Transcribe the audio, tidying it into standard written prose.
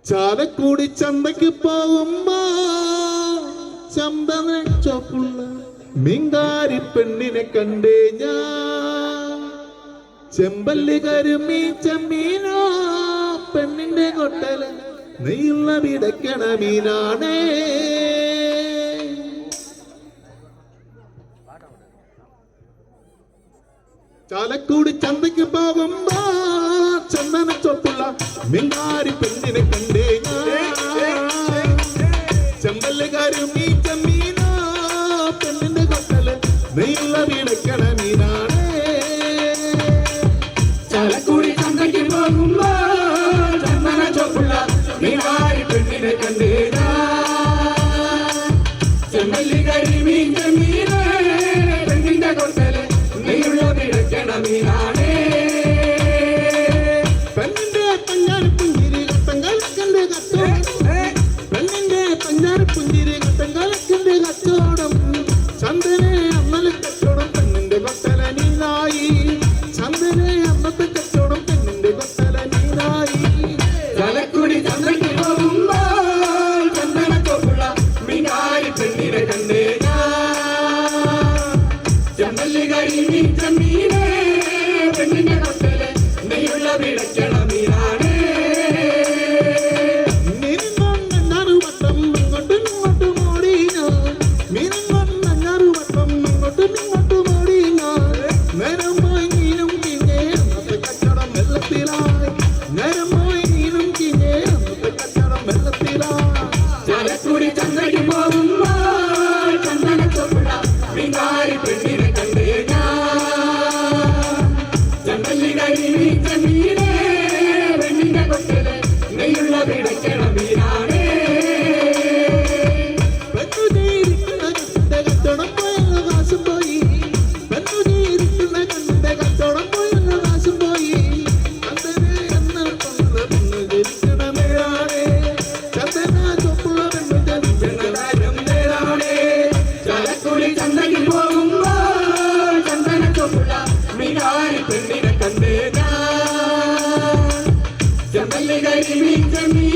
ചാലക്കുടി ചന്തയ്ക്ക് പോകുമ്പോ ചമ്പന ചോപ്പുള്ള മിങ്കാരി പെണ്ണിനെ കണ്ടേ ഞാൻ. ചെമ്പല്ലി കരുമീ ചെമ്മീനോ പെണ്ണിന്റെ കൊട്ടല നെയ്യുള്ള വിടക്കണ മീനാണേ. ചാലക്കുടി ചന്തയ്ക്ക് പോകുമ്പോ ചന്ദന ചോപ്പുള്ള മിങ്കാരി പെണ്ണിനെ കണ്ടേ ഞാൻ. ചെമ്പല്ലുകാരും ഈ ചെമ്മീനോ പെണ്ണിന്റെ കൊട്ടല് നെയ്യുള്ള വിടക്കണ മീനാണേ. ചാലക്കുടി ചന്തയ്ക്ക് പോകുമ്പോ ചന്ദന ചോപ്പുള്ള മിങ്കാരി പെണ്ണിനെ കണ്ടേ ഞാൻ. ചെമ്പല്ലുകാരും ഈ ചെമ്മീനോ പെണ്ണിന്റെ കൊട്ടല് നെയ്യുള്ള വിടക്കണ മീനാണേ. പെണ്ണിന്റെ പഞ്ഞാറ് പുഞ്ചിരി കത്തങ്കലക്കന്റെ കച്ചവടം, പെണ്ണിന്റെ പഞ്ഞാറ് പുഞ്ചിരി കത്തങ്കലക്കന്റെ കച്ചവടം. ചന്ദനെ അന്നലെ കച്ചവടം പെണ്ണിന്റെ കൊട്ടല നീനായി. ചന്ദനെ അന്നത്തെ കച്ചവടം പെണ്ണിന്റെ കൊട്ടല നീനായി. ചാലക്കുടി ചന്തയ്ക്ക് പോകുമ്പോ ചന്ദന ചോപ്പുള്ള മിങ്കാരി പെണ്ണിനെ കണ്ടേ ഞാൻ. ചെമ്പല്ലുകാരി മീൻ ചെമ്മീനെ പെണ്ണിന്റെ കൊട്ടല് നെയ്യുള്ള വിടക്കണ മീനാണേ. മീനും വട്ടം ഇങ്ങോട്ടും ഇങ്ങോട്ടും ഓടി ഞാൻ. മീനും വട്ടം ഇങ്ങോട്ടും ഇങ്ങോട്ടും ഓടി ഞാൻ. നേരം പോയി മീനും കിഞ്ഞേ അന്നത്തെ കച്ചവടം വെള്ളത്തിലായി. നേരം പോയി മീനും കിഞ്ഞേ അന്നത്തെ കച്ചവടം വെള്ളത്തിലായി. ചാലക്കുടി ചന്തയ്ക്ക് പോകുമ്പോ ചന്ദന ചോപ്പുള്ള മിങ്കാരി പെണ്ണിനെ കണ്ടേ ഞാൻ. ചെമ്പല്ലുകാരി മീൻ ചെമ്മീനെ പെണ്ണിന്റെ കൊട്ടല് നെയ്യുള്ള വിടക്കണ മീനാണേ. പെണ്ണുജീരിക്കുന്ന കണ്ണിന്റെ കച്ചവടം പോയല്ലോ കാശും പോയി. പെണ്ണുജീരിക്കുന്ന കണ്ണിന്റെ കച്ചവടം പോയല്ലോ കാശും പോയി. ചന്ദന എന്ന പെണ്ണ് ജനിക്കണ മേളാണേ. ചന്ദന ചൊപ്പുള്ള പെണ്ണ് ജനിക്കണ ചന്ദനം നേരാണേ. ചാലക്കുടി ചന്തയ്ക്ക് പോകുമ്പോ ചന്ദന ചോപ്പുള്ള മിങ്കാരി പെണ്ണിനെ കണ്ടേ ഞാൻ. ചെമ്പല്ലുകാരി മീൻ ചെമ്മീനെ